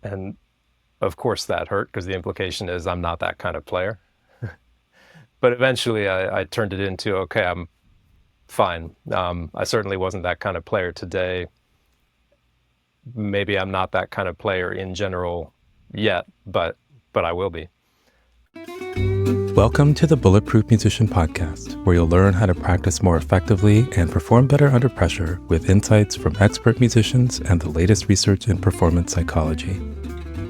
And of course that hurt because the implication is I'm not that kind of player. But eventually I turned it into, okay, I'm fine. I certainly wasn't that kind of player today. Maybe I'm not that kind of player in general yet, but I will be. Welcome to the Bulletproof Musician Podcast, where you'll learn how to practice more effectively and perform better under pressure with insights from expert musicians and the latest research in performance psychology.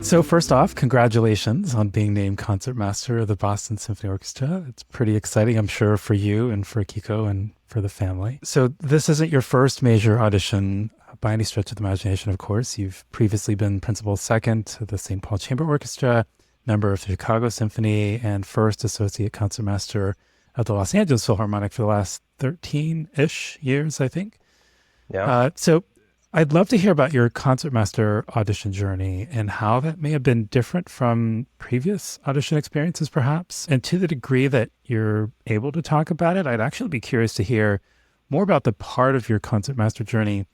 So first off, congratulations on being named Concertmaster of the Boston Symphony Orchestra. It's pretty exciting, I'm sure, for you and for Kiko and for the family. So this isn't your first major audition by any stretch of the imagination, of course. You've previously been Principal Second to the St. Paul Chamber Orchestra, member of the Chicago Symphony, and first Associate Concertmaster of the Los Angeles Philharmonic for the last 13-ish years, I think. Yeah. So I'd love to hear about your Concertmaster audition journey and how that may have been different from previous audition experiences, perhaps. And to the degree that you're able to talk about it, I'd actually be curious to hear more about the part of your Concertmaster journey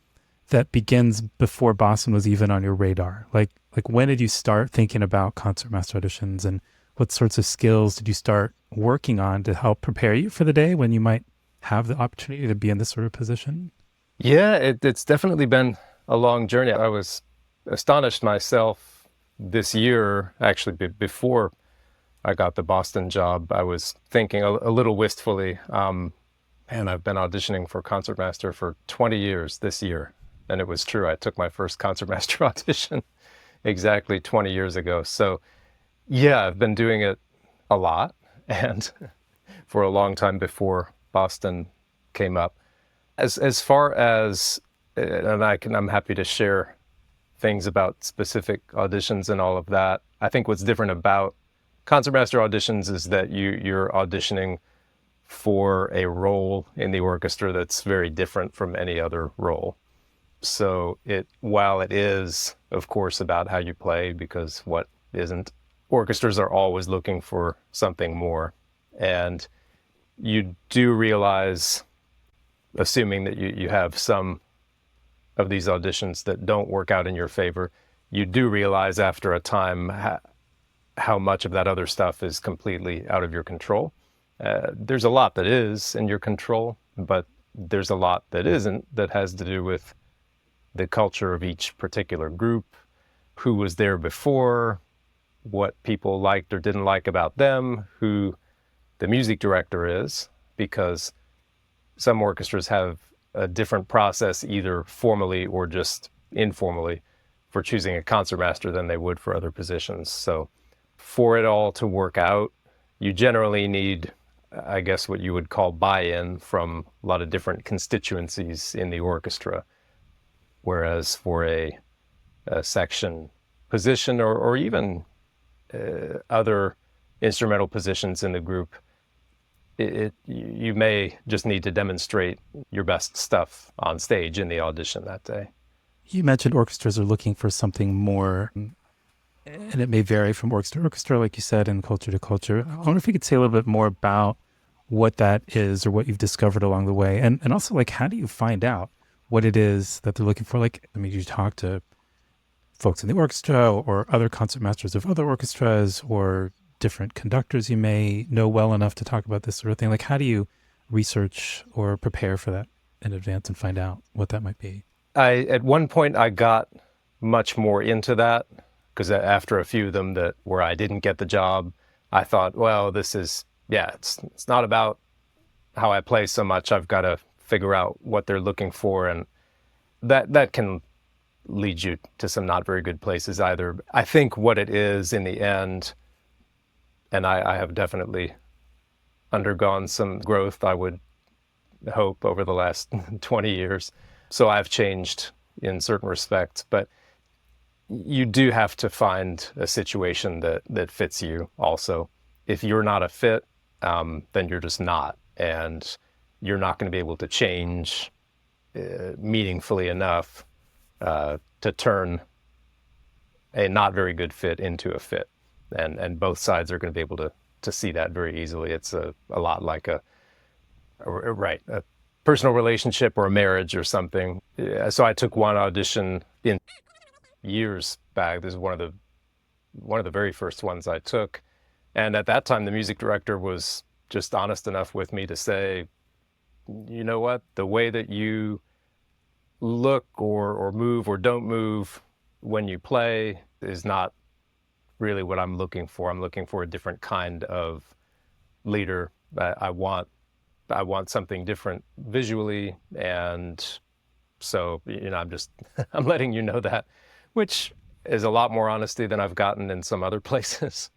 that begins before Boston was even on your radar. Like when did you start thinking about Concertmaster auditions, and what sorts of skills did you start working on to help prepare you for the day when you might have the opportunity to be in this sort of position? Yeah, it's definitely been a long journey. I was astonished myself this year, actually, before I got the Boston job. I was thinking a little wistfully, man, I've been auditioning for Concertmaster for 20 years this year. And it was true. I took my first Concertmaster audition exactly 20 years ago. So yeah, I've been doing it a lot and for a long time before Boston came up. As far as, and I'm happy to share things about specific auditions and all of that. I think what's different about Concertmaster auditions is that you're auditioning for a role in the orchestra that's very different from any other role. So while it is, of course, about how you play, because what isn't, orchestras are always looking for something more. And you do realize, assuming that you have some of these auditions that don't work out in your favor, you do realize after a time how much of that other stuff is completely out of your control. There's a lot that is in your control, but there's a lot that isn't, that has to do with the culture of each particular group, who was there before, what people liked or didn't like about them, who the music director is, because some orchestras have a different process, either formally or just informally, for choosing a concertmaster than they would for other positions. So for it all to work out, you generally need, I guess, what you would call buy-in from a lot of different constituencies in the orchestra. Whereas for a section position or even other instrumental positions in the group, you may just need to demonstrate your best stuff on stage in the audition that day. You mentioned orchestras are looking for something more, and it may vary from orchestra to orchestra, like you said, and culture to culture. I wonder if you could say a little bit more about what that is or what you've discovered along the way. And also, like, how do you find out what it is that they're looking for? Like, I mean, you talk to folks in the orchestra or other concertmasters of other orchestras or different conductors you may know well enough to talk about this sort of thing. Like, how do you research or prepare for that in advance and find out what that might be? At one point, I got much more into that because after a few of them where I didn't get the job, I thought, well, it's not about how I play so much. I've got to figure out what they're looking for, and that can lead you to some not very good places either. I think what it is in the end, and I have definitely undergone some growth, I would hope, over the last 20 years. So I've changed in certain respects, but you do have to find a situation that fits you also. If you're not a fit, then you're just not. And you're not going to be able to change meaningfully enough to turn a not very good fit into a fit. And both sides are going to be able to see that very easily. It's a lot like a personal relationship or a marriage or something. So I took one audition in years back. This is one of the very first ones I took. And at that time, the music director was just honest enough with me to say, you know what, the way that you look or move or don't move when you play is not really what I'm looking for. I'm looking for a different kind of leader. I want something different visually. And so, I'm just, I'm letting you know that, which is a lot more honesty than I've gotten in some other places.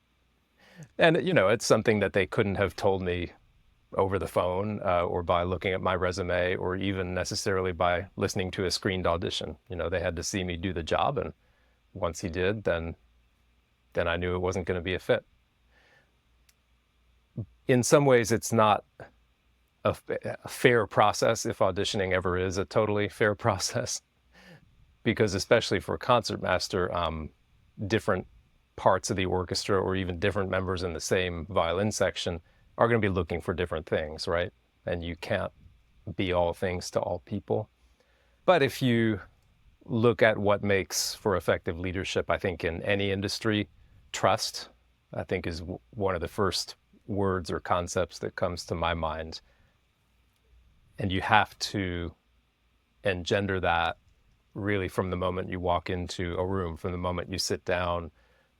And, it's something that they couldn't have told me over the phone or by looking at my resume or even necessarily by listening to a screened audition. They had to see me do the job. And once he did, then I knew it wasn't going to be a fit. In some ways, it's not a fair process, if auditioning ever is a totally fair process, because especially for concertmaster, different parts of the orchestra or even different members in the same violin section are going to be looking for different things, right? And you can't be all things to all people. But if you look at what makes for effective leadership, I think in any industry, trust, I think, is one of the first words or concepts that comes to my mind. And you have to engender that really from the moment you walk into a room, from the moment you sit down,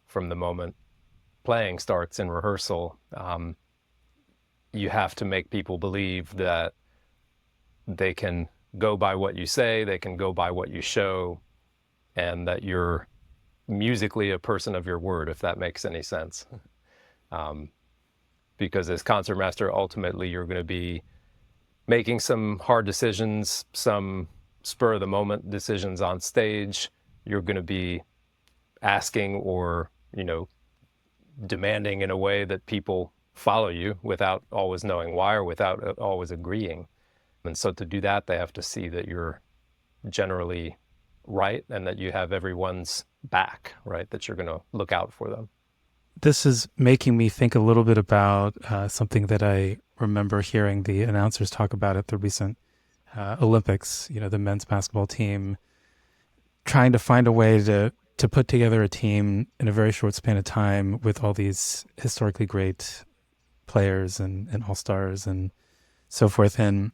from the moment playing starts in rehearsal. You have to make people believe that they can go by what you say, they can go by what you show, and that you're musically a person of your word, if that makes any sense. Because as concertmaster, ultimately, you're going to be making some hard decisions, some spur of the moment decisions on stage. You're going to be asking or, demanding in a way that people follow you without always knowing why or without always agreeing. And so to do that, they have to see that you're generally right and that you have everyone's back, right? That you're going to look out for them. This is making me think a little bit about something that I remember hearing the announcers talk about at the recent Olympics, the men's basketball team trying to find a way to put together a team in a very short span of time with all these historically great players and all-stars and so forth. And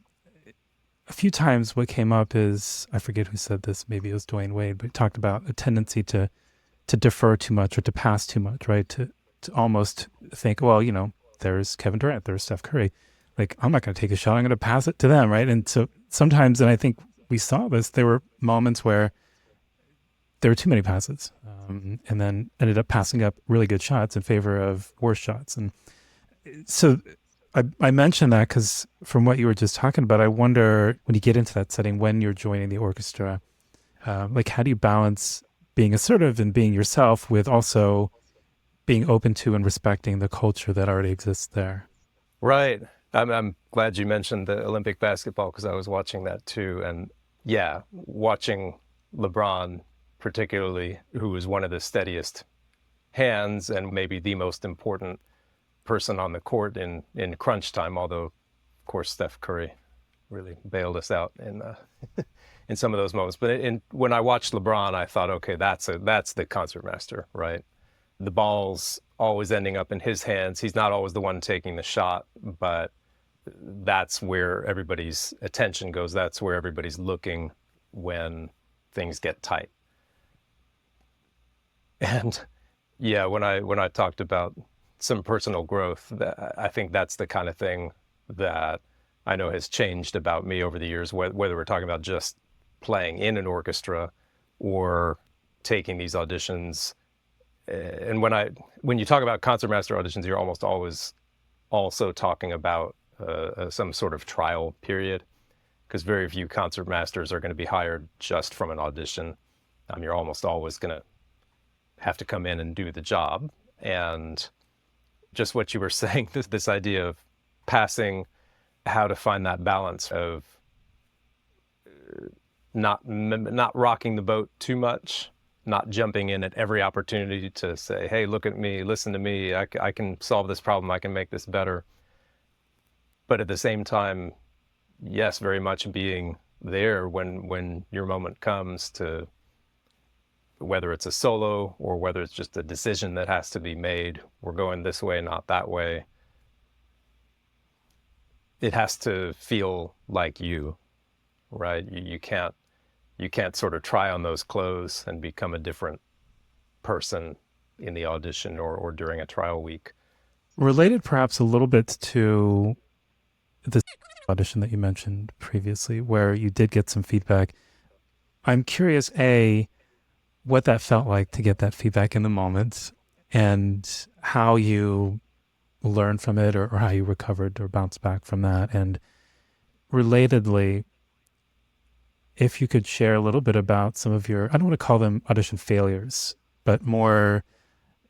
a few times what came up is, I forget who said this, maybe it was Dwayne Wade, but he talked about a tendency to defer too much or to pass too much, right? To almost think, well, there's Kevin Durant, there's Steph Curry. Like, I'm not going to take a shot, I'm going to pass it to them, right? And so sometimes, and I think we saw this, there were moments where there were too many passes, and then ended up passing up really good shots in favor of worse shots. And so I mentioned that because from what you were just talking about, I wonder when you get into that setting, when you're joining the orchestra, like how do you balance being assertive and being yourself with also being open to and respecting the culture that already exists there? Right. I'm glad you mentioned the Olympic basketball because I was watching that too. And yeah, watching LeBron particularly, who was one of the steadiest hands and maybe the most important person on the court in crunch time, although, of course, Steph Curry really bailed us out in in some of those moments. But when I watched LeBron, I thought, okay, that's the concertmaster, right? The ball's always ending up in his hands. He's not always the one taking the shot, but that's where everybody's attention goes. That's where everybody's looking when things get tight. And yeah, when I talked about some personal growth, I think that's the kind of thing that I know has changed about me over the years, whether we're talking about just playing in an orchestra or taking these auditions. And when you talk about concertmaster auditions, you're almost always also talking about some sort of trial period, because very few concertmasters are going to be hired just from an audition. You're almost always going to have to come in and do the job. And just what you were saying, this idea of passing, how to find that balance of not rocking the boat too much, not jumping in at every opportunity to say, hey, look at me, listen to me, I can solve this problem, I can make this better. But at the same time, yes, very much being there when your moment comes to whether it's a solo or whether it's just a decision that has to be made. We're going this way, not that way. It has to feel like you, right? You can't sort of try on those clothes and become a different person in the audition or during a trial week. Related perhaps a little bit to the audition that you mentioned previously, where you did get some feedback. I'm curious, A, what that felt like to get that feedback in the moment and how you learned from it or how you recovered or bounced back from that. And relatedly, if you could share a little bit about some of your, I don't want to call them audition failures, but more,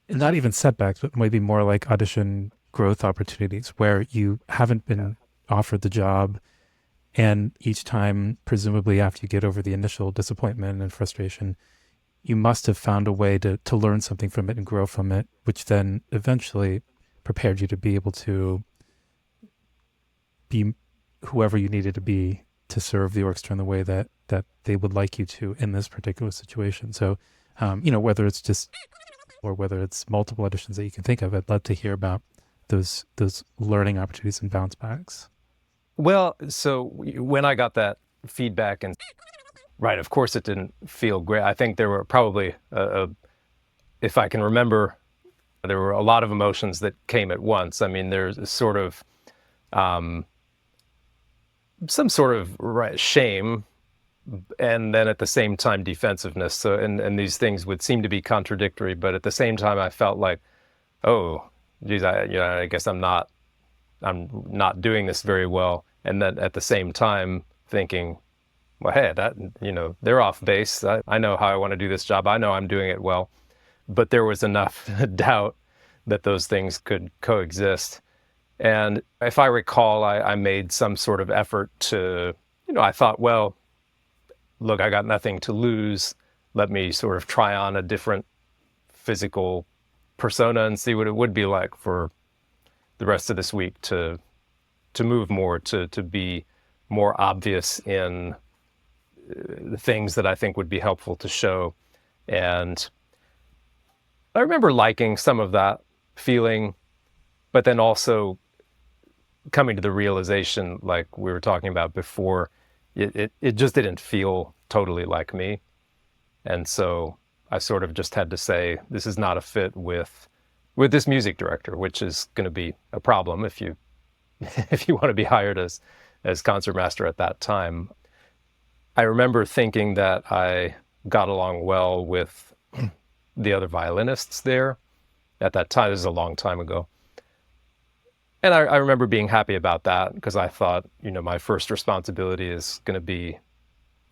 not even setbacks, but maybe more like audition growth opportunities where you haven't been offered the job. And each time, presumably after you get over the initial disappointment and frustration, you must have found a way to learn something from it and grow from it, which then eventually prepared you to be able to be whoever you needed to be to serve the orchestra in the way that they would like you to in this particular situation. So, whether it's just or whether it's multiple auditions that you can think of, I'd love to hear about those learning opportunities and bounce backs. Well, so when I got that feedback, and right, of course it didn't feel great. I think there were probably, if I can remember, there were a lot of emotions that came at once. I mean, there's a sort of, some sort of shame, and then at the same time defensiveness. So, and these things would seem to be contradictory, but at the same time, I felt like, oh, geez, I guess I'm not doing this very well. And then at the same time thinking, well, hey, they're off base. I know how I want to do this job. I know I'm doing it well. But there was enough doubt that those things could coexist. And if I recall, I made some sort of effort to, I thought, well, look, I got nothing to lose. Let me sort of try on a different physical persona and see what it would be like for the rest of this week to move more, to be more obvious in the things that I think would be helpful to show. And I remember liking some of that feeling, but then also coming to the realization, like we were talking about before, it just didn't feel totally like me. And so I sort of just had to say, this is not a fit with this music director, which is going to be a problem if you want to be hired as concertmaster at that time. I remember thinking that I got along well with the other violinists there at that time. This is a long time ago. And I remember being happy about that because I thought, my first responsibility is going to be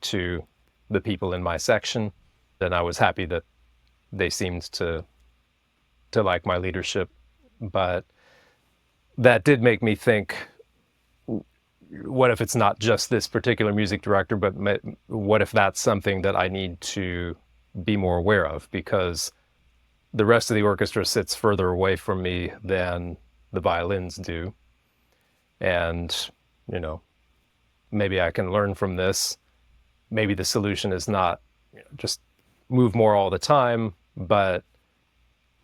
to the people in my section. And I was happy that they seemed to like my leadership. But that did make me think, what if it's not just this particular music director, but what if that's something that I need to be more aware of? Because the rest of the orchestra sits further away from me than the violins do. And, maybe I can learn from this. Maybe the solution is not just move more all the time, but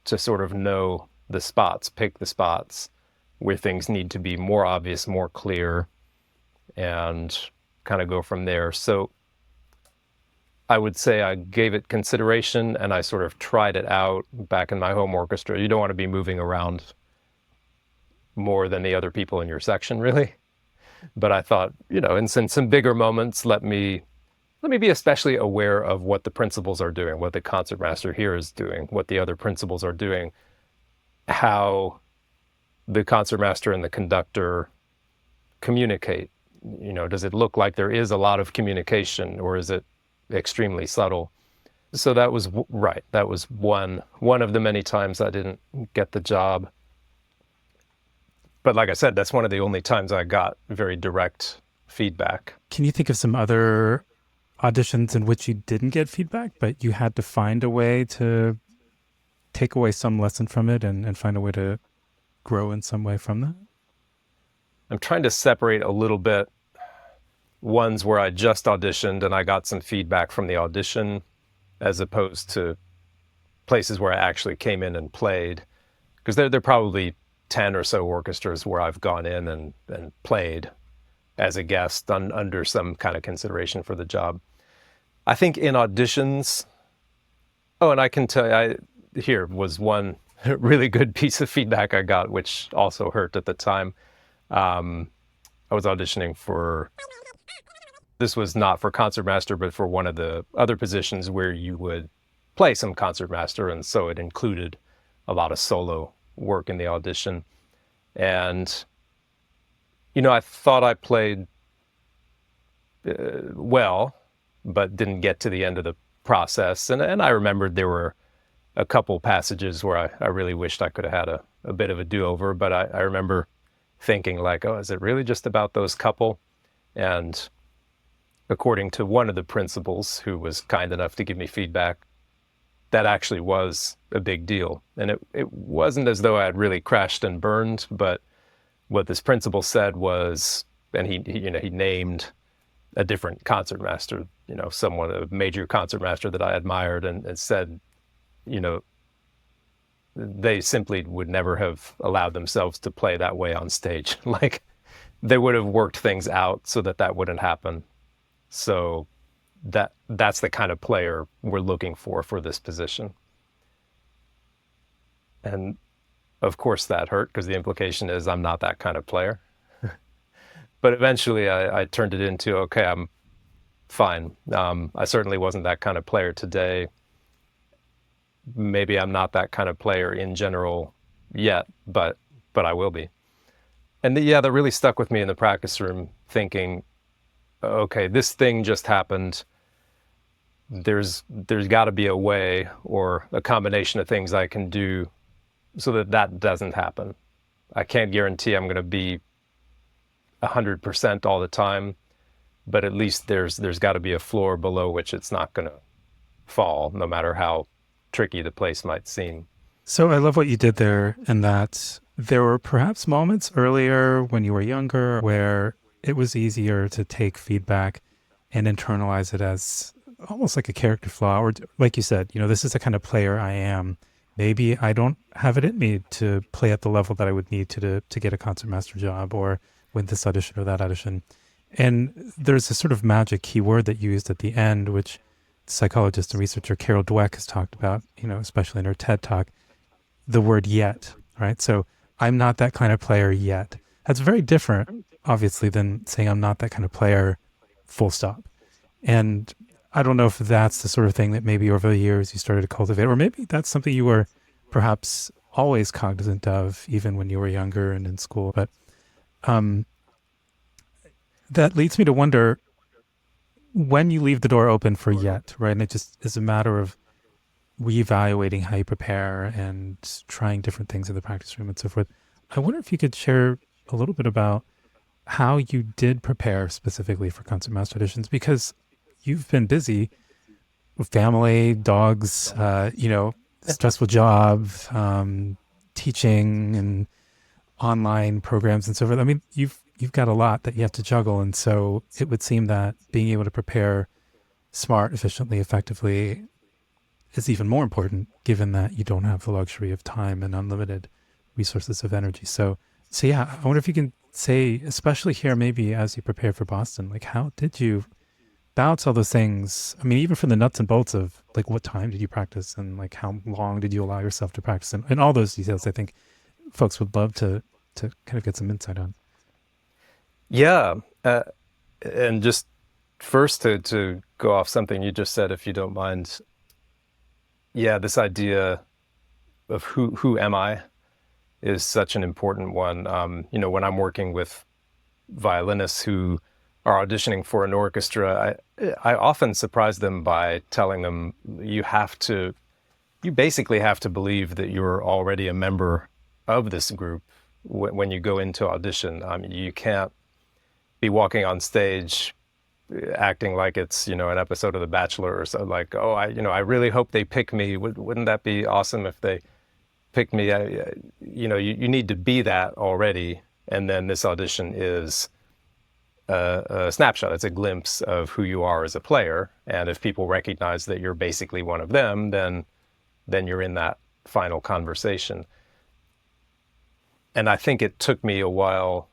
to sort of know the spots, pick the spots where things need to be more obvious, more clear, and kind of go from there. So I would say I gave it consideration and I sort of tried it out back in my home orchestra. You don't want to be moving around more than the other people in your section, really. But I thought, in some bigger moments, let me be especially aware of what the principals are doing, what the concertmaster here is doing, what the other principals are doing, how the concertmaster and the conductor communicate. Does it look like there is a lot of communication, or is it extremely subtle? So that was right. That was one of the many times I didn't get the job. But like I said, that's one of the only times I got very direct feedback. Can you think of some other auditions in which you didn't get feedback, but you had to find a way to take away some lesson from it and find a way to grow in some way from that? I'm trying to separate a little bit ones where I just auditioned and I got some feedback from the audition, as opposed to places where I actually came in and played. Because there are probably 10 or so orchestras where I've gone in and played as a guest under some kind of consideration for the job. I think in auditions, oh, and I can tell you, here was one really good piece of feedback I got, which also hurt at the time. I was auditioning for, this was not for Concertmaster, but for one of the other positions where you would play some Concertmaster, and so it included a lot of solo work in the audition. And, I thought I played well, but didn't get to the end of the process. And I remembered there were a couple passages where I really wished I could have had a bit of a do-over, but I remember thinking like, oh, is it really just about those couple? And according to one of the principals who was kind enough to give me feedback, that actually was a big deal. And it wasn't as though I had really crashed and burned, but what this principal said was, and he named a different concertmaster, someone, a major concertmaster that I admired, and said, they simply would never have allowed themselves to play that way on stage. Like, they would have worked things out so that wouldn't happen. So that's the kind of player we're looking for this position. And of course that hurt, because the implication is I'm not that kind of player. But eventually I turned it into, okay, I'm fine. I certainly wasn't that kind of player today. Maybe I'm not that kind of player in general yet, but I will be. And that really stuck with me in the practice room, thinking, okay, this thing just happened. There's got to be a way, or a combination of things I can do so that doesn't happen. I can't guarantee I'm going to be 100% all the time, but at least there's got to be a floor below which it's not going to fall, no matter how tricky the place might seem. So I love what you did there, and that there were perhaps moments earlier when you were younger where it was easier to take feedback and internalize it as almost like a character flaw, or like you said, this is the kind of player I am. Maybe I don't have it in me to play at the level that I would need to get a concertmaster job or win this audition or that audition. And there's a sort of magic keyword that you used at the end, which psychologist and researcher Carol Dweck has talked about, especially in her TED Talk, the word yet, right? So I'm not that kind of player yet. That's very different, obviously, than saying I'm not that kind of player, full stop. And I don't know if that's the sort of thing that maybe over the years you started to cultivate, or maybe that's something you were perhaps always cognizant of, even when you were younger and in school. But that leads me to wonder, when you leave the door open for yet, right? And it just is a matter of reevaluating how you prepare and trying different things in the practice room and so forth. I wonder if you could share a little bit about how you did prepare specifically for concertmaster auditions, because you've been busy with family, dogs, stressful job, teaching and online programs and so forth. I mean, you've got a lot that you have to juggle. And so it would seem that being able to prepare smart, efficiently, effectively is even more important, given that you don't have the luxury of time and unlimited resources of energy. So yeah, I wonder if you can say, especially here, maybe as you prepare for Boston, like, how did you balance all those things? I mean, even for the nuts and bolts of like, what time did you practice, and like, how long did you allow yourself to practice, and all those details, I think folks would love to kind of get some insight on. Yeah. And just first to go off something you just said, if you don't mind. Yeah, this idea of who am I is such an important one. When I'm working with violinists who are auditioning for an orchestra, I often surprise them by telling them you basically have to believe that you're already a member of this group when you go into audition. You can't be walking on stage acting like it's, an episode of The Bachelor or so, like, oh, I really hope they pick me. Wouldn't that be awesome if they picked me? You need to be that already. And then this audition is a snapshot. It's a glimpse of who you are as a player. And if people recognize that you're basically one of them, then you're in that final conversation. And I think it took me a while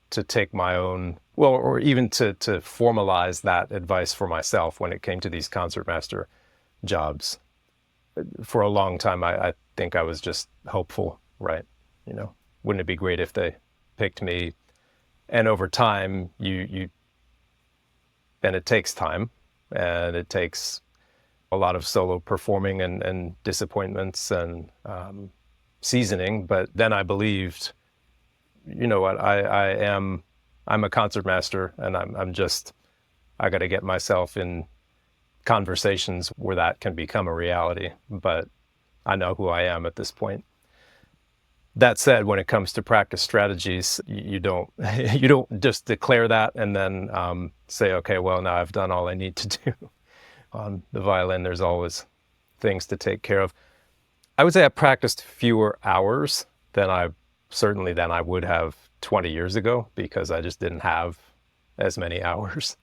to take my own, well, or even to formalize that advice for myself when it came to these concertmaster jobs. For a long time, I think I was just hopeful, right? Wouldn't it be great if they picked me? And over time, and it takes time, and it takes a lot of solo performing and disappointments and seasoning. But then I believed, you know what, I'm a concertmaster, and I got to get myself in conversations where that can become a reality. But I know who I am at this point. That said, when it comes to practice strategies, you don't just declare that and then say, okay, well, now I've done all I need to do. On the violin, there's always things to take care of. I would say I practiced fewer hours than I would have 20 years ago, because I just didn't have as many hours.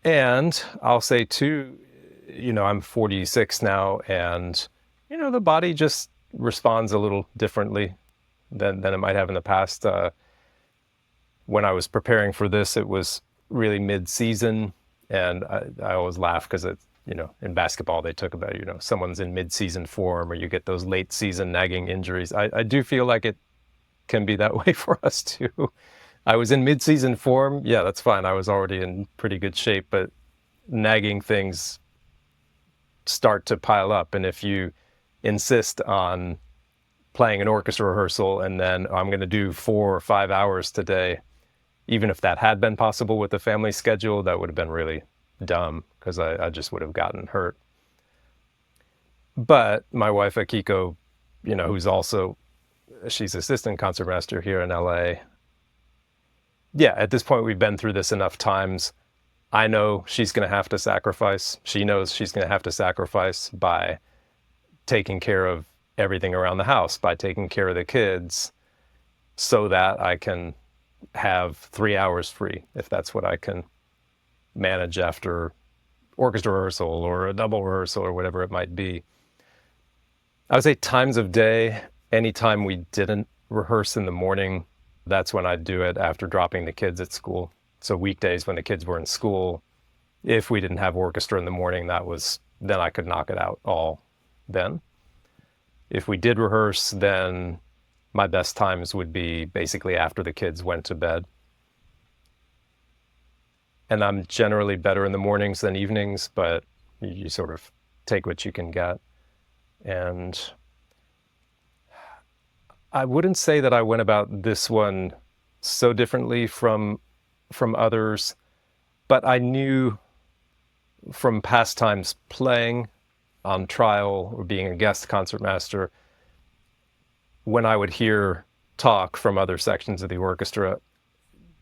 And I'll say too, I'm 46 now, and the body just responds a little differently than it might have in the past. When I was preparing for this, it was really mid-season, and I always laugh because it's, in basketball they talk about, someone's in mid-season form, or you get those late season nagging injuries. I do feel like it can be that way for us too. I was in mid-season form, yeah, that's fine. I was already in pretty good shape, but nagging things start to pile up. And if you insist on playing an orchestra rehearsal and then I'm going to do 4 or 5 hours today, even if that had been possible with the family schedule, that would have been really dumb, because I just would have gotten hurt. But my wife, Akiko, who's also, she's assistant concertmaster here in LA. Yeah, at this point, we've been through this enough times. I know she's going to have to sacrifice. She knows she's going to have to sacrifice by taking care of everything around the house, by taking care of the kids, so that I can have 3 hours free, if that's what I can manage after orchestra rehearsal or a double rehearsal or whatever it might be. I would say times of day, anytime we didn't rehearse in the morning, that's when I'd do it after dropping the kids at school. So weekdays when the kids were in school, if we didn't have orchestra in the morning, then I could knock it out all then. If we did rehearse, then my best times would be basically after the kids went to bed. And I'm generally better in the mornings than evenings, but you sort of take what you can get. And I wouldn't say that I went about this one so differently from others, but I knew from past times playing on trial or being a guest concertmaster, when I would hear talk from other sections of the orchestra,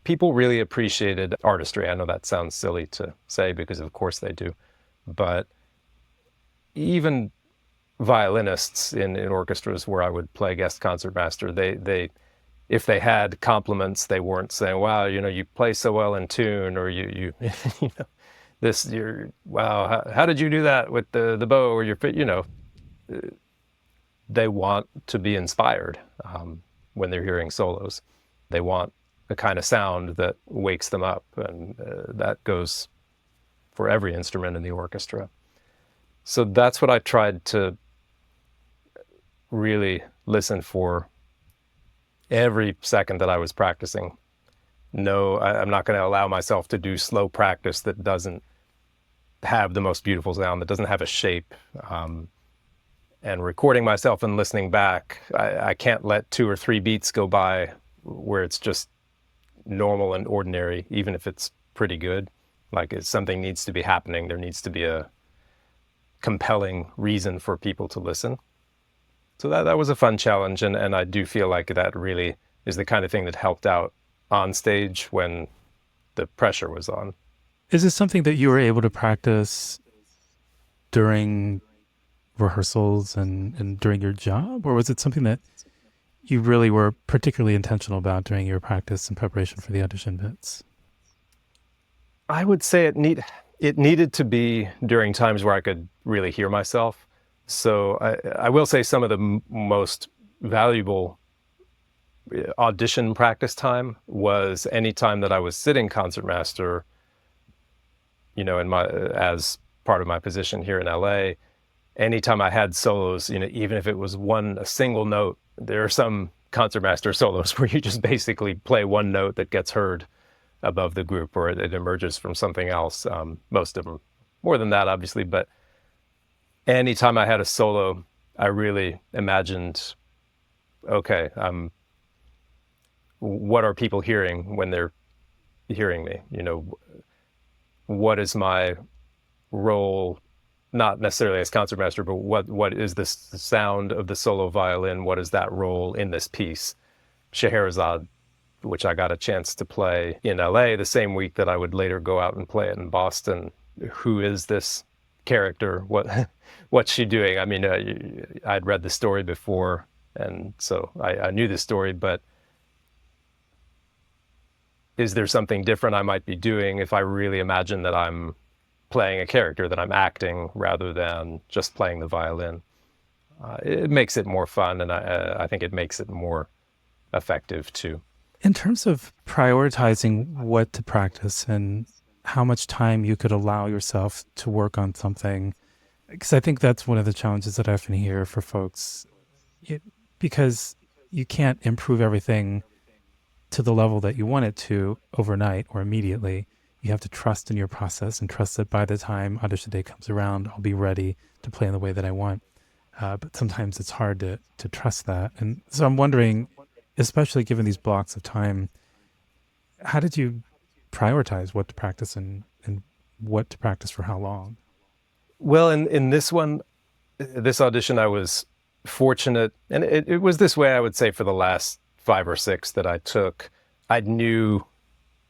people really appreciated artistry. I know that sounds silly to say, because of course they do, but even violinists in orchestras where I would play guest concertmaster, they if they had compliments, they weren't saying, wow, you play so well in tune, or you wow, how did you do that with the bow or your fit, they want to be inspired when they're hearing solos. They want a kind of sound that wakes them up, and that goes for every instrument in the orchestra. So that's what I tried to really listen for every second that I was practicing. No, I'm not going to allow myself to do slow practice that doesn't have the most beautiful sound, that doesn't have a shape. And recording myself and listening back, I can't let 2 or 3 beats go by where it's just normal and ordinary, even if it's pretty good. Like, something needs to be happening. There needs to be a compelling reason for people to listen. So that was a fun challenge, and I do feel like that really is the kind of thing that helped out on stage when the pressure was on. Is this something that you were able to practice during rehearsals and during your job, or was it something that you really were particularly intentional about during your practice and preparation for the audition bits? I would say it needed to be during times where I could really hear myself. So I will say some of the most valuable audition practice time was any time that I was sitting concertmaster, in my as part of my position here in LA. Anytime I had solos, even if it was a single note, there are some concertmaster solos where you just basically play one note that gets heard above the group, or it emerges from something else. Most of them more than that, obviously, but anytime I had a solo, I really imagined, okay, what are people hearing when they're hearing me? What is my role, not necessarily as concertmaster, but what is the sound of the solo violin? What is that role in this piece? Scheherazade, which I got a chance to play in LA the same week that I would later go out and play it in Boston. Who is this character? What's she doing? I mean, I'd read the story before, and so I knew the story, but is there something different I might be doing if I really imagine that I'm playing a character, that I'm acting rather than just playing the violin? It makes it more fun, and I think it makes it more effective too. In terms of prioritizing what to practice and how much time you could allow yourself to work on something, because I think that's one of the challenges that I often hear for folks, because you can't improve everything to the level that you want it to overnight or immediately. You have to trust in your process and trust that by the time audition day comes around, I'll be ready to play in the way that I want. But sometimes it's hard to trust that. And so I'm wondering, especially given these blocks of time, how did you prioritize what to practice and what to practice for how long? Well, in this audition, I was fortunate, and it was this way, I would say, for the last 5 or 6 that I took. I knew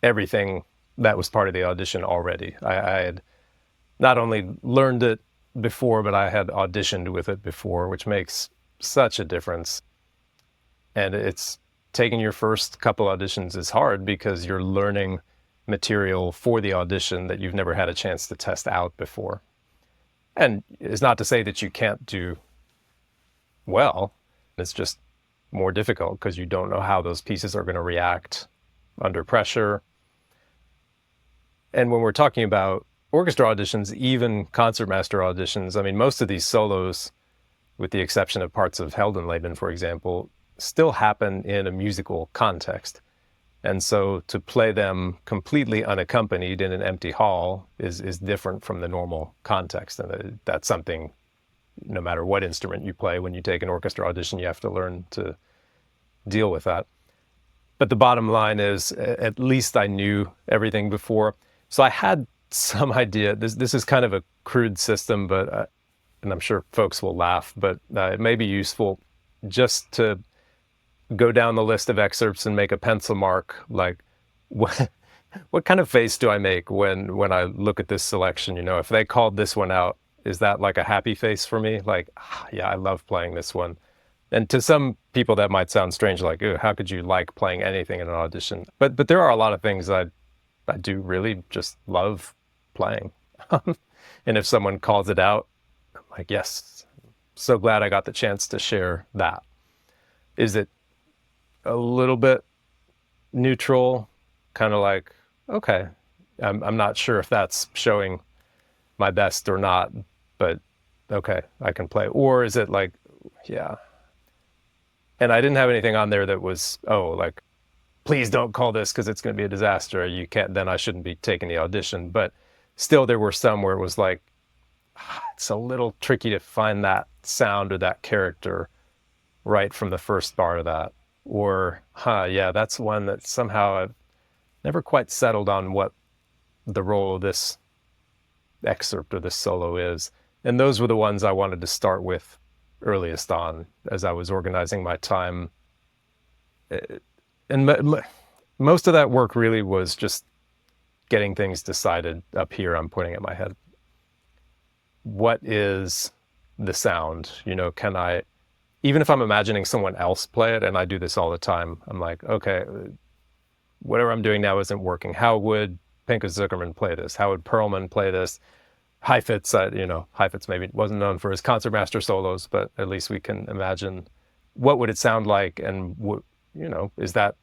everything that was part of the audition already. I had not only learned it before, but I had auditioned with it before, which makes such a difference. And it's taking your first couple auditions is hard because you're learning material for the audition that you've never had a chance to test out before. And it's not to say that you can't do well. It's just more difficult because you don't know how those pieces are going to react under pressure. And when we're talking about orchestra auditions, even concertmaster auditions, I mean, most of these solos, with the exception of parts of Heldenleben, for example, still happen in a musical context. And so to play them completely unaccompanied in an empty hall is different from the normal context. And that's something, no matter what instrument you play, when you take an orchestra audition, you have to learn to deal with that. But the bottom line is, at least I knew everything before. So I had some idea. This is kind of a crude system, but and I'm sure folks will laugh, but it may be useful just to go down the list of excerpts and make a pencil mark, like what kind of face do I make when I look at this selection? If they called this one out, is that like a happy face for me? Like, yeah, I love playing this one. And to some people that might sound strange, like, how could you like playing anything in an audition? But there are a lot of things I do really just love playing. And if someone calls it out, I'm like, yes, so glad I got the chance to share that. Is it a little bit neutral, kind of like, okay, I'm not sure if that's showing my best or not, but okay, I can play? Or is it like, yeah. And I didn't have anything on there that was, like, please don't call this because it's going to be a disaster. You can't, then I shouldn't be taking the audition. But still, there were some where it was like, it's a little tricky to find that sound or that character right from the first bar of that. Or, yeah, that's one that somehow I've never quite settled on what the role of this excerpt or this solo is. And those were the ones I wanted to start with earliest on as I was organizing my time. And most of that work really was just getting things decided up here. I'm pointing at my head. What is the sound? Can I even if I'm imagining someone else play it, and I do this all the time, I'm like, okay, whatever I'm doing now isn't working. How would Pinchas Zuckerman play this? How would Perlman play this? Heifetz, Heifetz maybe wasn't known for his concertmaster solos, but at least we can imagine what would it sound like, and is that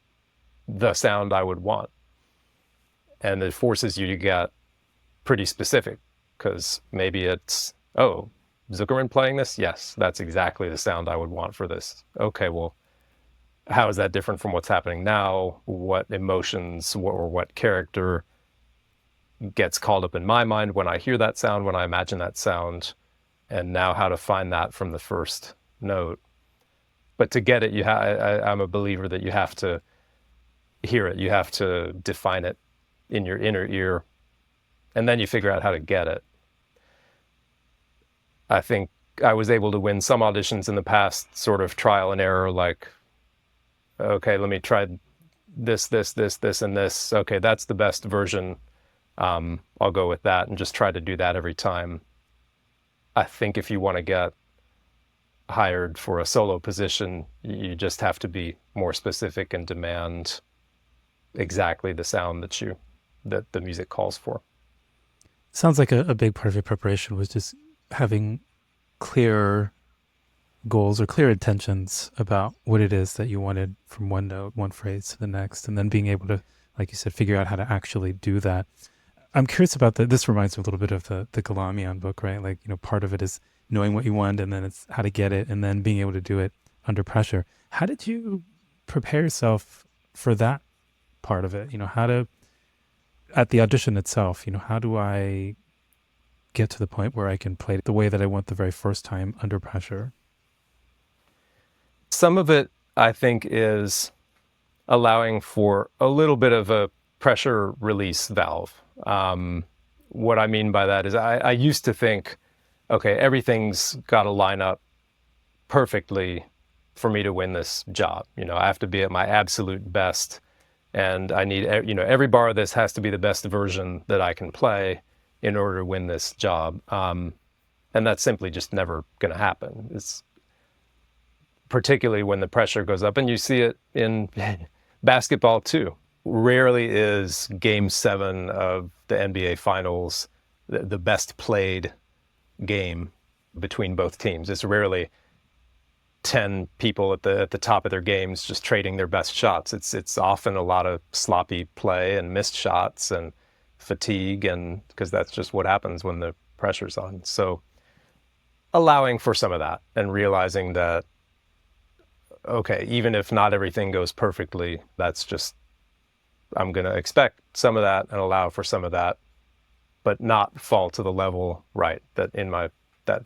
the sound I would want? And it forces you to get pretty specific, because maybe it's, oh, Zuckerman playing this? Yes, that's exactly the sound I would want for this. Okay, well, how is that different from what's happening now? What emotions or what character gets called up in my mind when I hear that sound, when I imagine that sound, and now how to find that from the first note. But to get it, I'm a believer that you have to hear it. You have to define it in your inner ear, and then you figure out how to get it. I think I was able to win some auditions in the past, sort of trial and error, like, okay, let me try this, and this. Okay, that's the best version. I'll go with that, and just try to do that every time. I think if you want to get hired for a solo position, you just have to be more specific and demand exactly the sound that the music calls for. Sounds like a big part of your preparation was just having clear goals or clear intentions about what it is that you wanted from one note, one phrase to the next, and then being able to, like you said, figure out how to actually do that. I'm curious about this reminds me a little bit of the Galamian book, right? Like, part of it is knowing what you want, and then it's how to get it, and then being able to do it under pressure. How did you prepare yourself for that part of it? At the audition itself, how do I get to the point where I can play it the way that I want the very first time under pressure? Some of it, I think, is allowing for a little bit of a pressure release valve. What I mean by that is I used to think, okay, everything's got to line up perfectly for me to win this job. I have to be at my absolute best, and I need, every bar of this has to be the best version that I can play in order to win this job. And that's simply just never going to happen. It's particularly when the pressure goes up, and you see it in basketball too. Rarely is Game 7 of the NBA Finals the best played game between both teams. It's rarely 10 people at the top of their games just trading their best shots. It's often a lot of sloppy play and missed shots and fatigue, and because that's just what happens when the pressure's on. So allowing for some of that and realizing that, okay, even if not everything goes perfectly, that's just, I'm going to expect some of that and allow for some of that, but not fall to the level, right, that in that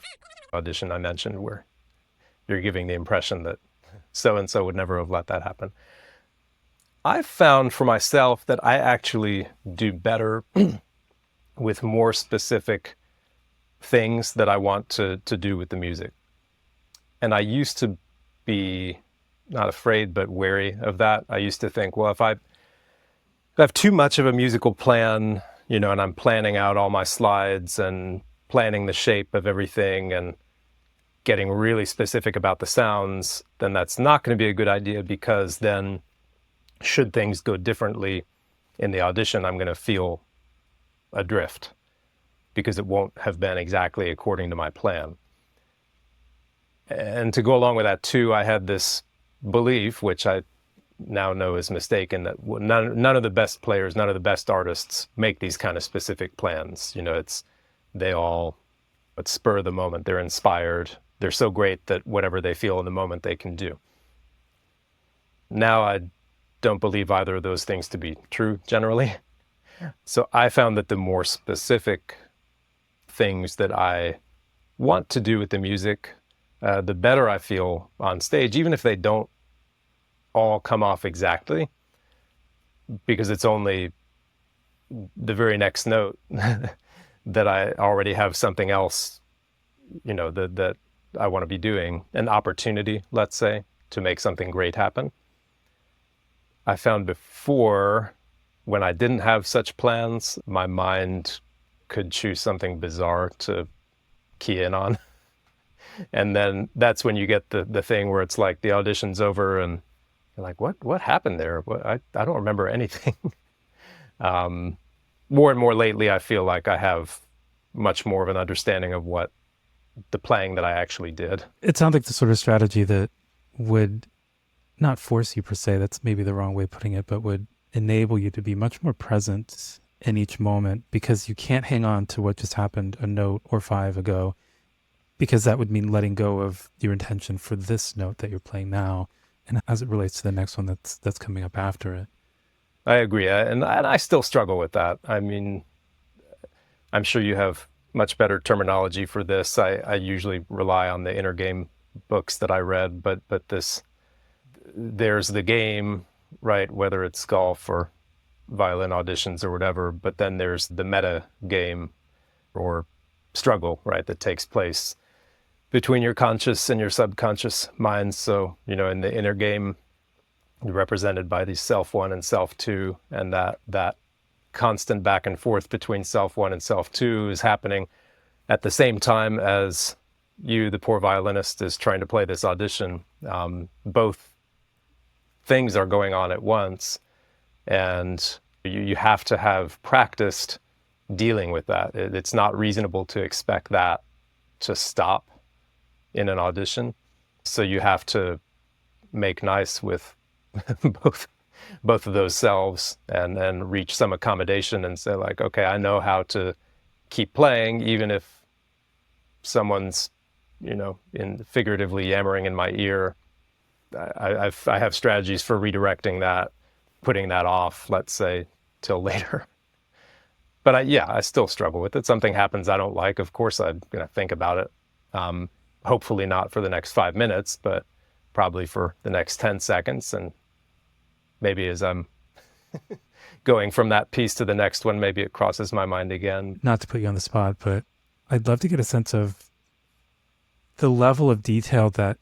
audition I mentioned where you're giving the impression that so-and-so would never have let that happen. I've found for myself that I actually do better with more specific things that I want to do with the music. And I used to be not afraid, but wary of that. I used to think, well, if I have too much of a musical plan, and I'm planning out all my slides and planning the shape of everything and getting really specific about the sounds, then that's not going to be a good idea, because then should things go differently in the audition, I'm going to feel adrift because it won't have been exactly according to my plan. And to go along with that too, I had this belief, which I now know is mistaken, that none of the best players, none of the best artists make these kind of specific plans. They all spur of the moment. They're inspired. They're so great that whatever they feel in the moment they can do. Now I don't believe either of those things to be true generally. So I found that the more specific things that I want to do with the music, the better I feel on stage, even if they don't all come off exactly, because it's only the very next note that I already have something else, that I want to be doing, an opportunity, let's say, to make something great happen. I found before, when I didn't have such plans, my mind could choose something bizarre to key in on. And then that's when you get the thing where it's like the audition's over and you're like, what happened there? I don't remember anything. More and more lately, I feel like I have much more of an understanding of what the playing that I actually did. It sounds like the sort of strategy that would not force you per se, that's maybe the wrong way of putting it, but would enable you to be much more present in each moment, because you can't hang on to what just happened a note or five ago, because that would mean letting go of your intention for this note that you're playing now and as it relates to the next one that's coming up after it. I agree. And I still struggle with that. I mean, I'm sure you have much better terminology for this. I usually rely on the inner game books that I read, but there's the game, right? Whether it's golf or violin auditions or whatever, but then there's the meta game or struggle, right? That takes place between your conscious and your subconscious minds. So, in the inner game, you're represented by these self one and self two, and that constant back and forth between self one and self two is happening at the same time as you, the poor violinist, is trying to play this audition. Both things are going on at once, and you have to have practiced dealing with that. It's not reasonable to expect that to stop in an audition. So you have to make nice with both of those selves and reach some accommodation and say, like, okay, I know how to keep playing even if someone's in figuratively yammering in my ear. I have strategies for redirecting that, putting that off, let's say, till later. But I still struggle with it. Something happens I don't like, of course I'm going to think about it. Hopefully not for the next 5 minutes, but probably for the next 10 seconds. And maybe as I'm going from that piece to the next one, maybe it crosses my mind again. Not to put you on the spot, but I'd love to get a sense of the level of detail that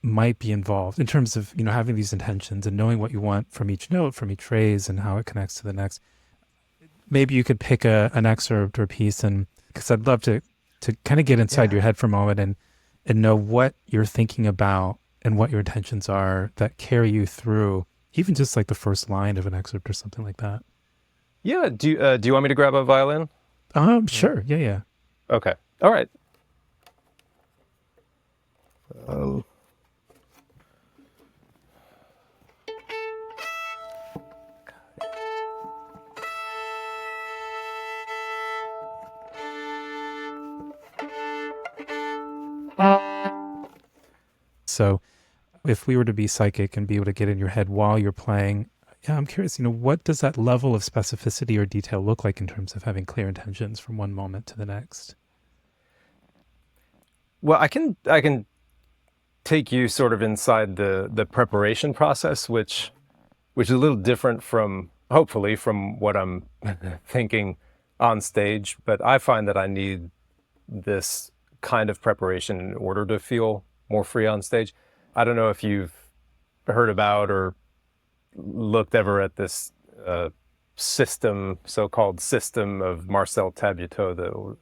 might be involved in terms of, having these intentions and knowing what you want from each note, from each phrase, and how it connects to the next. Maybe you could pick an excerpt or a piece, and because I'd love to kind of get inside your head for a moment and know what you're thinking about and what your intentions are that carry you through, even just like the first line of an excerpt or something like that. Yeah. Do you want me to grab a violin? Sure. Yeah. Okay. All right. So if we were to be psychic and be able to get in your head while you're playing, I'm curious, what does that level of specificity or detail look like in terms of having clear intentions from one moment to the next? Well, I can take you sort of inside the preparation process, which is a little different hopefully from what I'm thinking on stage. But I find that I need this kind of preparation in order to feel more free on stage. I don't know if you've heard about or looked ever at this so-called system of Marcel Tabuteau, the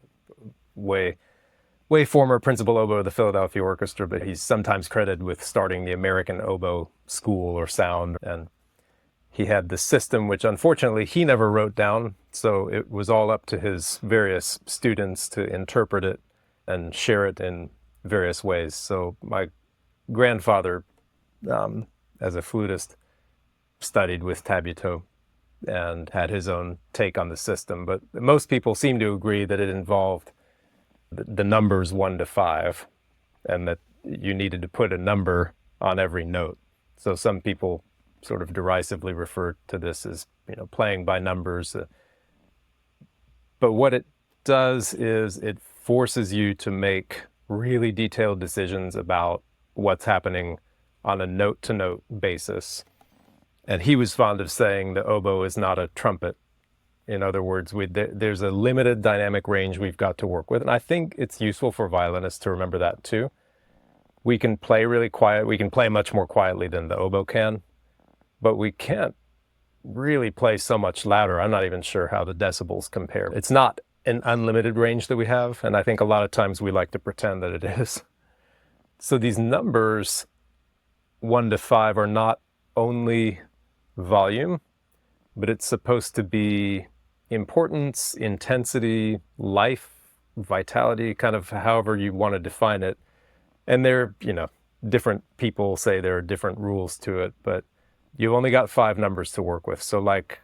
way former principal oboe of the Philadelphia Orchestra, but he's sometimes credited with starting the American oboe school or sound. And he had this system, which unfortunately he never wrote down. So it was all up to his various students to interpret it and share it in various ways. So my grandfather, as a flutist, studied with Tabuteau and had his own take on the system. But most people seem to agree that it involved the numbers 1 to 5, and that you needed to put a number on every note. So some people sort of derisively refer to this as, playing by numbers. But what it does is it forces you to make really detailed decisions about what's happening on a note-to-note basis. And he was fond of saying the oboe is not a trumpet. In other words, there's a limited dynamic range we've got to work with. And I think it's useful for violinists to remember that too. We can play really quiet. We can play much more quietly than the oboe can, but we can't really play so much louder. I'm not even sure how the decibels compare. It's not an unlimited range that we have. And I think a lot of times we like to pretend that it is. So these numbers 1 to 5 are not only volume, but it's supposed to be importance, intensity, life, vitality, kind of however you want to define it. And there, different people say there are different rules to it, but you've only got 5 numbers to work with. So like,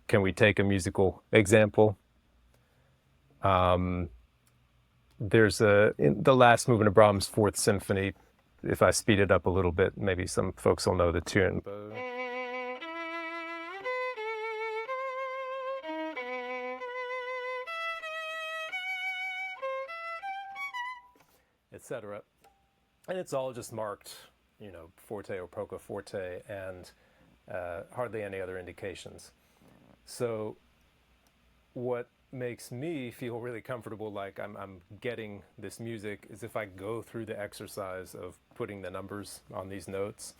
can we take a musical example? There's in the last movement of Brahms' Fourth Symphony, if I speed it up a little bit, maybe some folks will know the tune. Etc. And it's all just marked, forte or poco forte, and hardly any other indications. So what makes me feel really comfortable, like I'm getting this music, is if I go through the exercise of putting the numbers on these notes.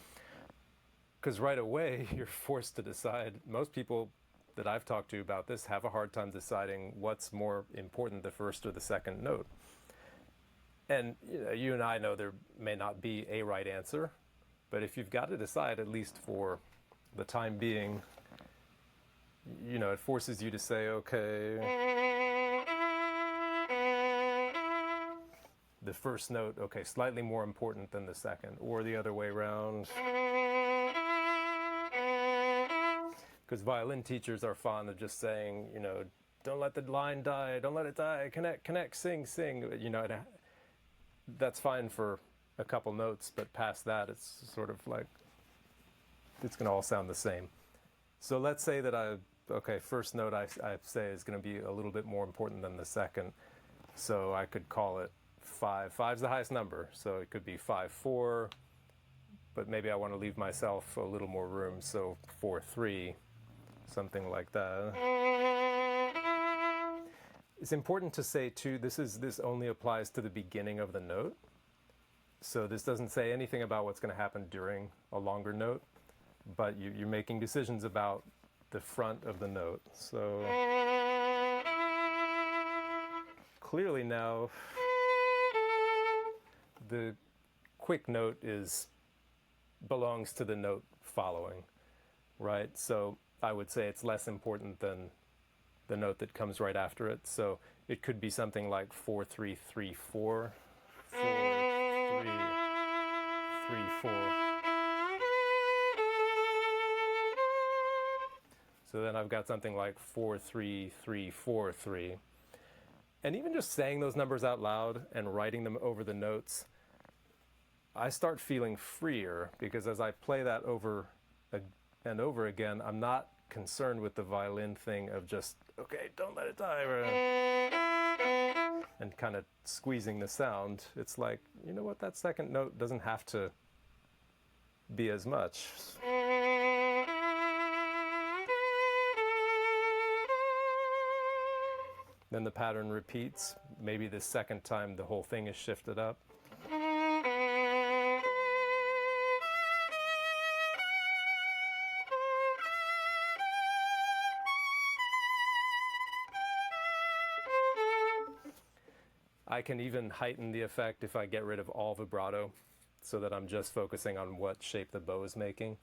Because right away, you're forced to decide. Most people that I've talked to about this have a hard time deciding what's more important, the first or the second note. And you and I know there may not be a right answer, but if you've got to decide, at least for the time being, it forces you to say, okay, the first note, okay, slightly more important than the second, or the other way around. Because violin teachers are fond of just saying, don't let the line die, don't let it die, connect, sing. That's fine for a couple notes, but past that, it's sort of like, it's going to all sound the same. So let's say that first note I say is going to be a little bit more important than the second. So I could call it 5. 5's the highest number, so it could be 5-4, but maybe I want to leave myself a little more room, so 4-3, something like that. It's important to say too, this only applies to the beginning of the note. So this doesn't say anything about what's going to happen during a longer note, but you're making decisions about the front of the note. So clearly now the quick note belongs to the note following, right? So I would say it's less important than the note that comes right after it. So it could be something like 4-3-3-4, 4-3-3-4. So then I've got something like 4-3-3-4-3. And even just saying those numbers out loud and writing them over the notes, I start feeling freer, because as I play that over and over again, I'm not concerned with the violin thing of just, okay, don't let it die, and kind of squeezing the sound. It's like, you know what, that second note doesn't have to be as much. Then the pattern repeats. Maybe the second time the whole thing is shifted up. I can even heighten the effect if I get rid of all vibrato, so that I'm just focusing on what shape the bow is making.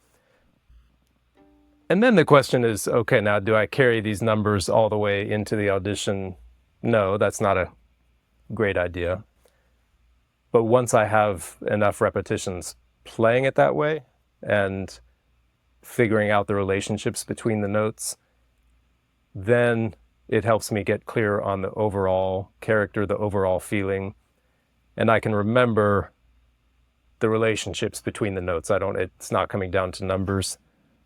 And then the question is, okay, now do I carry these numbers all the way into the audition? No, that's not a great idea. But once I have enough repetitions playing it that way and figuring out the relationships between the notes, then it helps me get clear on the overall character, the overall feeling, and I can remember the relationships between the notes. It's not coming down to numbers,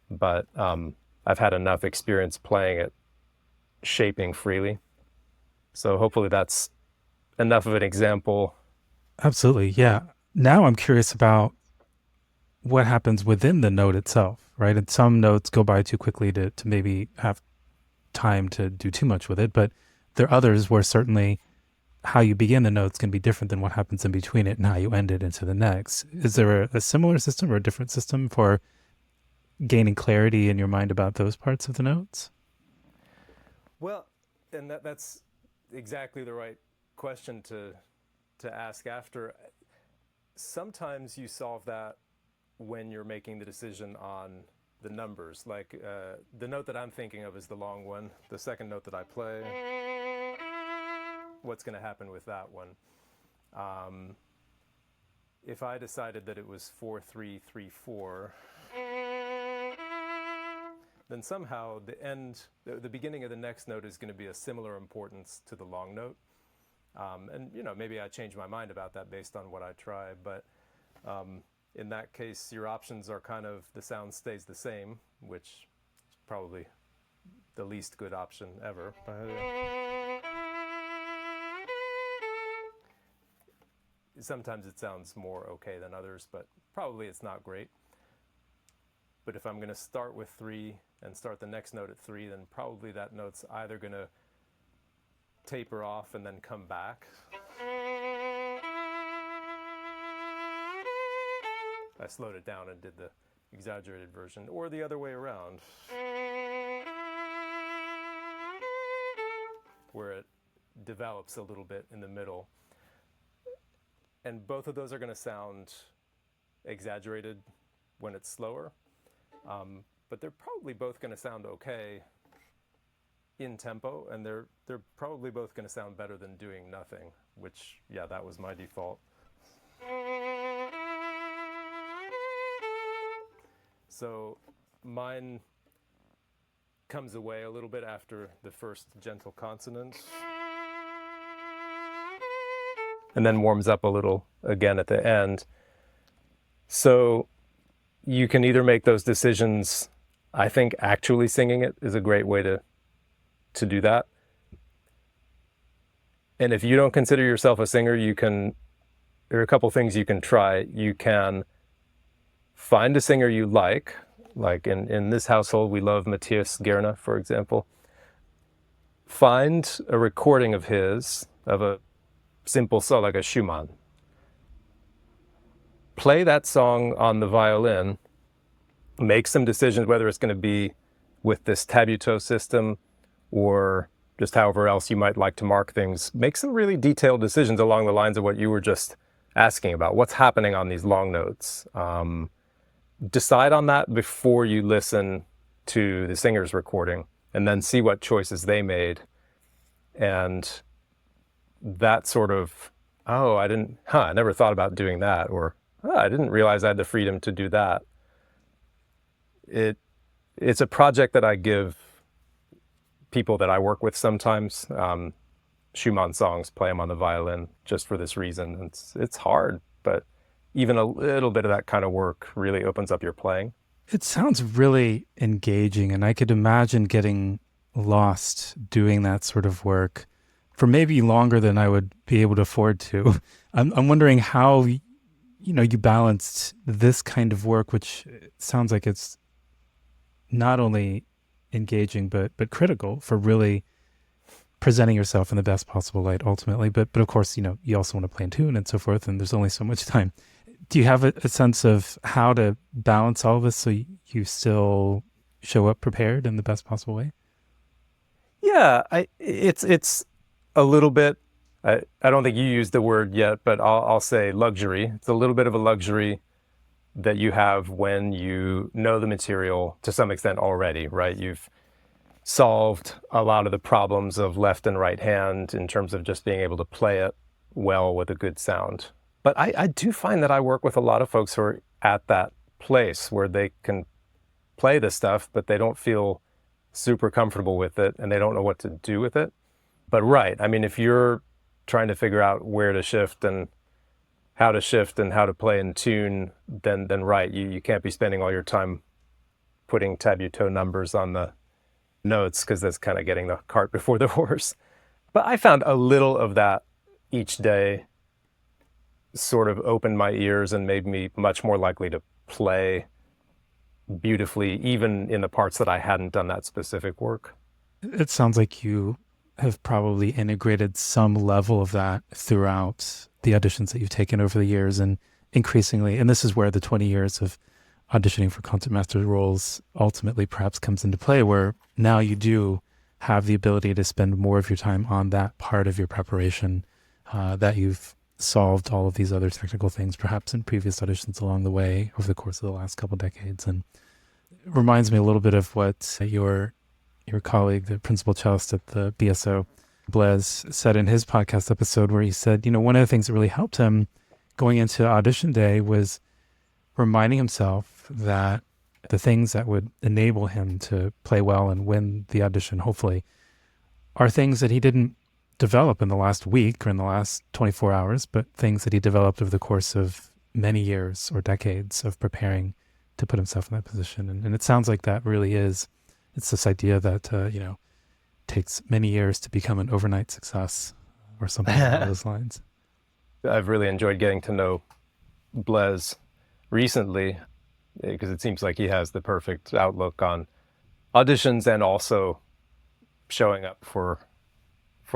but I've had enough experience playing it, shaping freely. So hopefully that's enough of an example. Absolutely, yeah. Now I'm curious about what happens within the note itself, right? And some notes go by too quickly to maybe have time to do too much with it, but there are others where certainly how you begin the notes can be different than what happens in between it and how you end it into the next. Is there a similar system or a different system for gaining clarity in your mind about those parts of the notes? Well, and that's exactly the right question to ask after. Sometimes you solve that when you're making the decision on the numbers. Like the note that I'm thinking of is the long one. The second note that I play, what's going to happen with that one? If I decided that it was 4-3-3-4, then somehow the beginning of the next note is going to be a similar importance to the long note. And maybe I change my mind about that based on what I try, but in that case, your options are kind of, the sound stays the same, which is probably the least good option ever. Sometimes it sounds more okay than others, but probably it's not great. But if I'm going to start with 3 and start the next note at 3, then probably that note's either going to taper off and then come back. I slowed it down and did the exaggerated version, or the other way around, where it develops a little bit in the middle. And both of those are going to sound exaggerated when it's slower, but they're probably both going to sound okay in tempo, and they're probably both going to sound better than doing nothing, which, yeah, that was my default. So mine comes away a little bit after the first gentle consonant, and then warms up a little again at the end. So you can either make those decisions. I think actually singing it is a great way to do that. And if you don't consider yourself a singer, there are a couple things you can try. You can find a singer you like in this household, we love Matthias Gerne, for example. Find a recording of his, of a simple song, like a Schumann. Play that song on the violin, make some decisions whether it's going to be with this tabuto system or just however else you might like to mark things. Make some really detailed decisions along the lines of what you were just asking about. What's happening on these long notes? Decide on that before you listen to the singer's recording, and then see what choices they made. And that sort of, I never thought about doing that, or I didn't realize I had the freedom to do that. It's a project that I give people that I work with sometimes. Schumann songs, play them on the violin just for this reason. It's hard, but even a little bit of that kind of work really opens up your playing. It sounds really engaging, and I could imagine getting lost doing that sort of work for maybe longer than I would be able to afford to. I'm wondering how you balanced this kind of work, which sounds like it's not only engaging but critical for really presenting yourself in the best possible light ultimately. But of course, you also want to play in tune and so forth, and there's only so much time. Do you have a sense of how to balance all of this so you still show up prepared in the best possible way? Yeah, it's a little bit, I don't think you used the word yet, but I'll say luxury. It's a little bit of a luxury that you have when you know the material to some extent already, right? You've solved a lot of the problems of left and right hand in terms of just being able to play it well with a good sound. But I do find that I work with a lot of folks who are at that place where they can play the stuff, but they don't feel super comfortable with it and they don't know what to do with it. But right, I mean, if you're trying to figure out where to shift and how to play in tune, then right, you can't be spending all your time putting tabuto numbers on the notes, because that's kind of getting the cart before the horse. But I found a little of that each day sort of opened my ears and made me much more likely to play beautifully, even in the parts that I hadn't done that specific work. It sounds like you have probably integrated some level of that throughout the auditions that you've taken over the years, and increasingly, and this is where the 20 years of auditioning for concertmaster roles ultimately perhaps comes into play, where now you do have the ability to spend more of your time on that part of your preparation that you've solved all of these other technical things, perhaps in previous auditions along the way over the course of the last couple decades. And it reminds me a little bit of what your colleague, the principal cellist at the BSO, Blaise, said in his podcast episode, where he said, one of the things that really helped him going into audition day was reminding himself that the things that would enable him to play well and win the audition, hopefully, are things that he didn't develop in the last week or in the last 24 hours, but things that he developed over the course of many years or decades of preparing to put himself in that position. And it sounds like that really is, it's this idea that, takes many years to become an overnight success or something along those lines. I've really enjoyed getting to know Blaise recently because it seems like he has the perfect outlook on auditions and also showing up for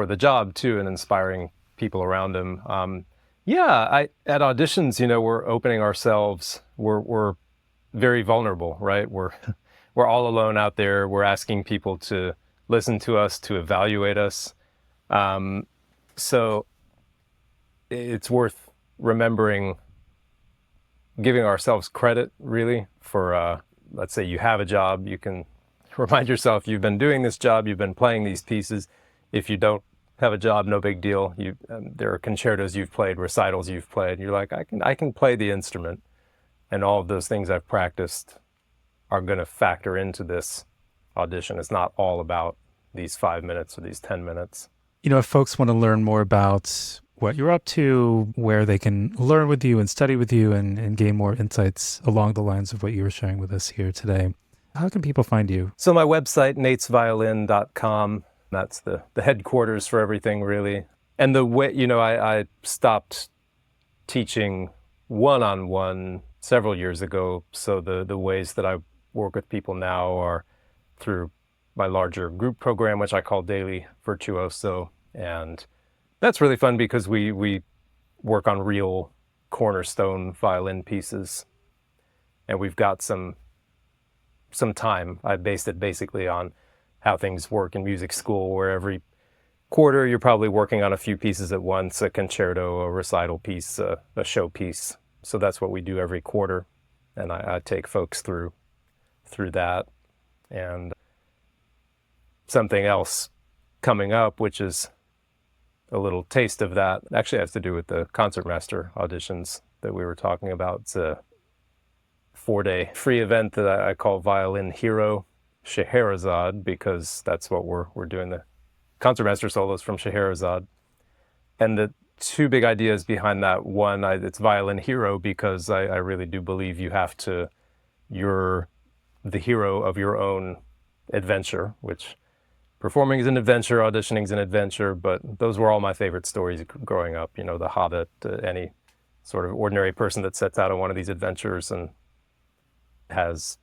the job too and inspiring people around him. At auditions, we're opening ourselves. We're very vulnerable, right? We're all alone out there. We're asking people to listen to us, to evaluate us. So it's worth remembering, giving ourselves credit really for, let's say you have a job, you can remind yourself you've been doing this job, you've been playing these pieces. If you don't have a job, no big deal. There are concertos you've played, recitals you've played. You're like, I can play the instrument, and all of those things I've practiced are going to factor into this audition. It's not all about these 5 minutes or these 10 minutes. If folks want to learn more about what you're up to, where they can learn with you and study with you and gain more insights along the lines of what you were sharing with us here today, how can people find you? So my website, natesviolin.com, that's the headquarters for everything, really. And the way, I stopped teaching one-on-one several years ago. So the ways that I work with people now are through my larger group program, which I call Daily Virtuoso. And that's really fun because we work on real cornerstone violin pieces. And we've got some time. I based it basically on how things work in music school, where every quarter you're probably working on a few pieces at once, a concerto, a recital piece, a show piece. So that's what we do every quarter. And I take folks through that. And something else coming up, which is a little taste of that, actually has to do with the Concertmaster auditions that we were talking about. It's a 4-day free event that I call Violin Hero Scheherazade, because that's what we're doing, the Concertmaster solos from Scheherazade. And the two big ideas behind that, one, it's Violin Hero because I really do believe you're the hero of your own adventure, which performing is an adventure, auditioning is an adventure, but those were all my favorite stories growing up. The Hobbit, any sort of ordinary person that sets out on one of these adventures and has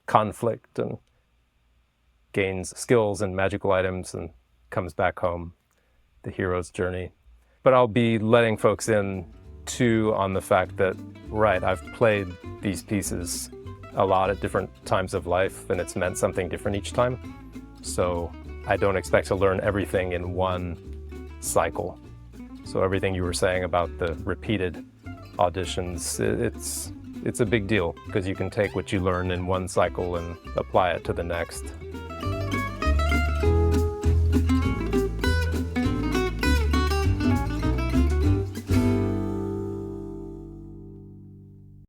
conflict and gains skills and magical items and comes back home, the hero's journey. But I'll be letting folks in too on the fact that, right, I've played these pieces a lot at different times of life, and it's meant something different each time. So I don't expect to learn everything in one cycle. So everything you were saying about the repeated auditions, it's a big deal because you can take what you learn in one cycle and apply it to the next.